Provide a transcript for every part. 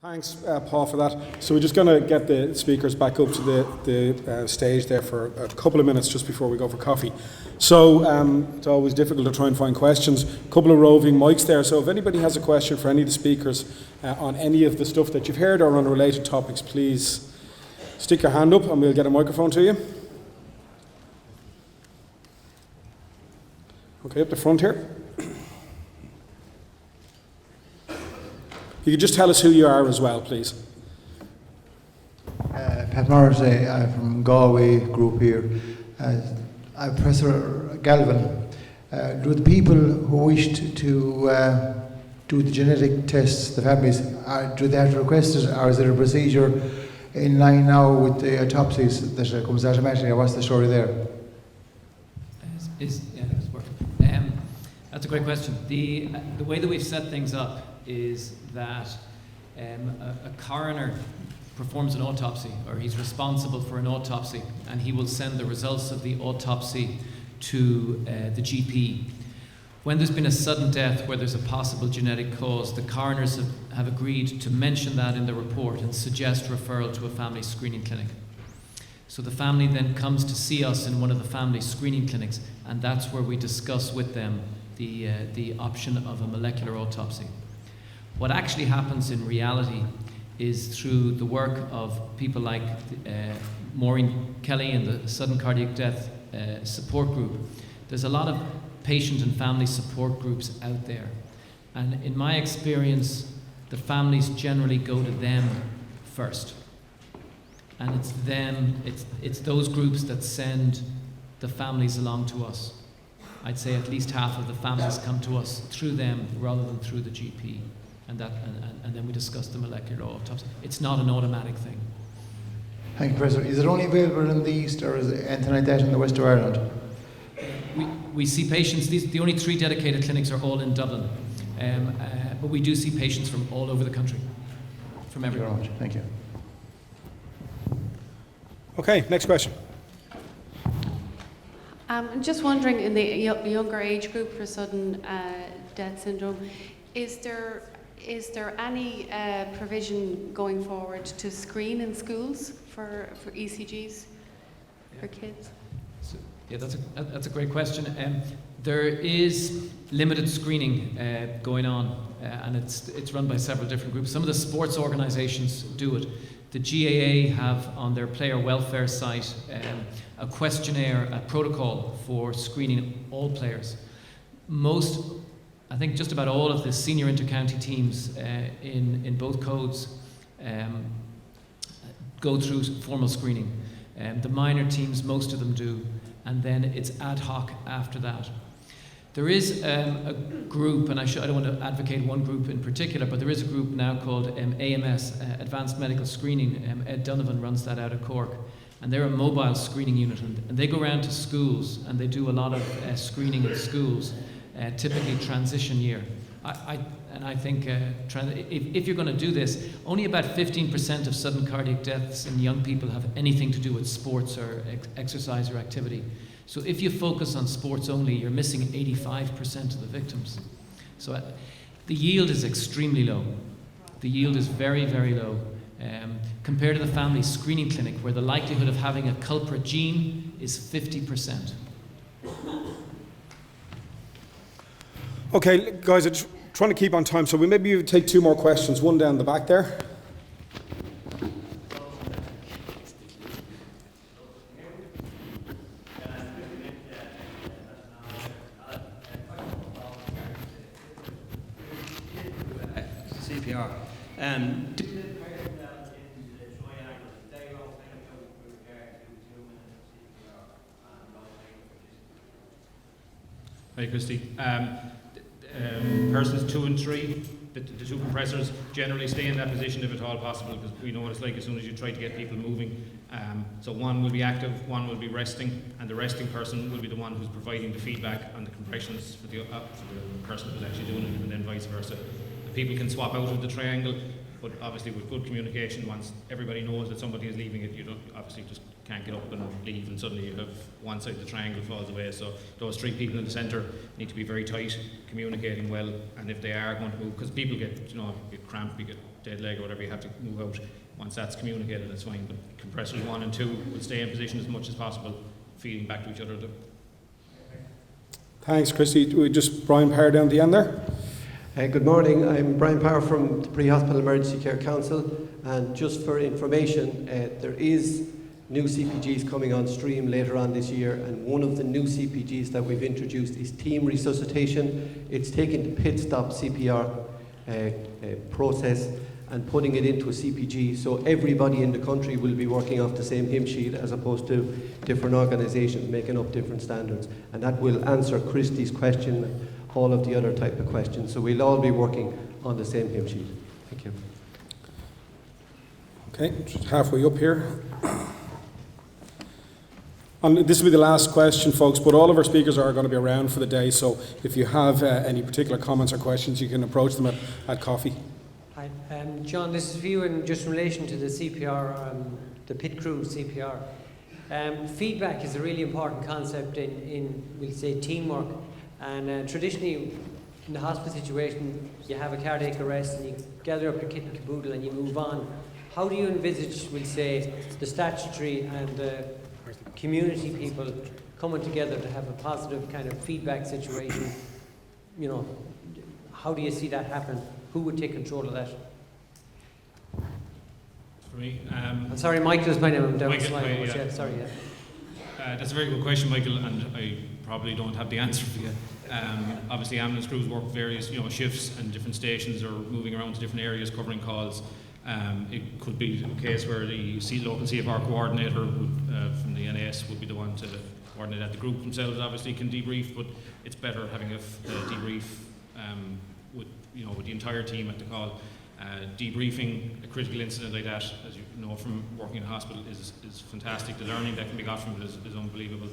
Thanks, Paul, for that. So we're just going to get the speakers back up to the stage there for a couple of minutes just before we go for coffee. So it's always difficult to try and find questions. A couple of roving mics there. So if anybody has a question for any of the speakers on any of the stuff that you've heard or on related topics, please stick your hand up and we'll get a microphone to you. Okay, up the front here. You could just tell us who you are as well, please. Pat Morrissey, I'm from Galway group here. I'm Professor Galvin. Do the people who wished to do the genetic tests, the families, do they have to request it, or is there a procedure in line now with the autopsies that comes automatically? What's the story there? That's a great question. The way that we've set things up is that a coroner performs an autopsy, or he's responsible for an autopsy, and he will send the results of the autopsy to the GP. When there's been a sudden death where there's a possible genetic cause, the coroners have agreed to mention that in the report and suggest referral to a family screening clinic. So the family then comes to see us in one of the family screening clinics, and that's where we discuss with them the option of a molecular autopsy. What actually happens in reality is through the work of people like Maureen Kelly and the Sudden Cardiac Death Support Group. There's a lot of patient and family support groups out there. And in my experience, the families generally go to them first. And it's those groups that send the families along to us. I'd say at least half of the families come to us through them rather than through the GP. And then we discuss the molecular autopsy. It's not an automatic thing. Thank you, Professor. Is it only available in the East, or is it anything like that in the West of Ireland? We see patients, the only 3 dedicated clinics are all in Dublin. But we do see patients from all over the country, from everywhere. Thank you very much. Thank you. Okay, next question. I'm just wondering, in the younger age group for sudden death syndrome, is there any provision going forward to screen in schools for ECGs for kids? So, yeah, that's a great question. There is limited screening going on, and it's run by several different groups. Some of the sports organisations do it. The GAA have on their player welfare site a questionnaire, a protocol for screening all players. I think just about all of the senior inter-county teams in both codes go through formal screening. The minor teams, most of them do, and then it's ad hoc after that. There is a group, and I don't want to advocate one group in particular, but there is a group now called AMS, Advanced Medical Screening. Ed Donovan runs that out of Cork. And they're a mobile screening unit, and they go around to schools and they do a lot of screening in schools, typically transition year. I think if you're going to do this, only about 15% of sudden cardiac deaths in young people have anything to do with sports or exercise or activity. So if you focus on sports only, you're missing 85% of the victims. So the yield is extremely low. The yield is very, very low. Compared to the family screening clinic, where the likelihood of having a culprit gene is 50%. Okay, guys, I'm just trying to keep on time, so we maybe take 2 more questions. One down the back there. CPR. Hi, Christy. Persons 2 and 3, the 2 compressors generally stay in that position if at all possible, because we know what it's like as soon as you try to get people moving. So one will be active, one will be resting, and the resting person will be the one who's providing the feedback on the compressions for the person who's actually doing it, and then vice versa. The people can swap out of the triangle, but obviously with good communication, once everybody knows that somebody is leaving it, you don't obviously just can't get up and leave, and suddenly you have one side of the triangle falls away. So those 3 people in the centre need to be very tight, communicating well, and if they are going to move, because people get, you get cramp, you get dead leg or whatever, you have to move out. Once that's communicated, it's fine. But compressors 1 and 2 will stay in position as much as possible, feeding back to each other. Thanks, Christy. We just Brian Parr down the end there. Good morning, I'm Brian Power from the Pre-Hospital Emergency Care Council, and just for information, there is new CPGs coming on stream later on this year, and one of the new CPGs that we've introduced is team resuscitation. It's taking the pit stop CPR process and putting it into a CPG, so everybody in the country will be working off the same hymn sheet as opposed to different organisations making up different standards, and that will answer Christie's question, all of the other type of questions. So we'll all be working on the same hymn sheet. Thank you. Okay, just halfway up here. And this will be the last question, folks, but all of our speakers are going to be around for the day, so if you have any particular comments or questions, you can approach them at coffee. Hi, John, this is for you in just relation to the CPR, the pit crew CPR. Feedback is a really important concept in we'll say, teamwork. And traditionally, in the hospital situation, you have a cardiac arrest and you gather up your kit and caboodle and you move on. How do you envisage, we'll say, the statutory and the community people coming together to have a positive kind of feedback situation? How do you see that happen? Who would take control of that? For me, I'm sorry, Michael is my name. I'm down the slide. Yeah. Sorry, that's a very good question, Michael, and I probably don't have the answer for you. Obviously, ambulance crews work various, shifts and different stations, or moving around to different areas covering calls. It could be a case where the local CFR coordinator from the NAS would be the one to coordinate that. The group themselves obviously can debrief, but it's better having a debrief with the entire team at the call. Debriefing a critical incident like that, as you know from working in a hospital, is fantastic. The learning that can be got from it is unbelievable.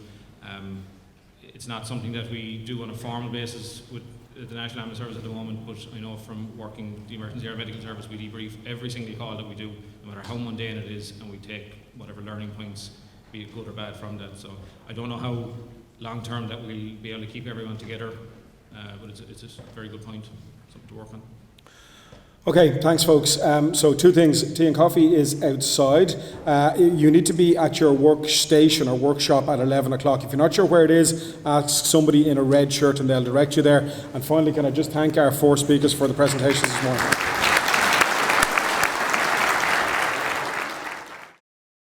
It's not something that we do on a formal basis with the National Ambulance Service at the moment, but I know from working the Emergency Air Medical Service, we debrief every single call that we do, no matter how mundane it is, and we take whatever learning points, be it good or bad, from that. So I don't know how long term that we'll be able to keep everyone together, but it's a very good point, something to work on. Okay, thanks, folks. So 2 things. Tea and coffee is outside. You need to be at your workstation or workshop at 11 o'clock. If you're not sure where it is, ask somebody in a red shirt and they'll direct you there. And finally, can I just thank our 4 speakers for the presentations this morning.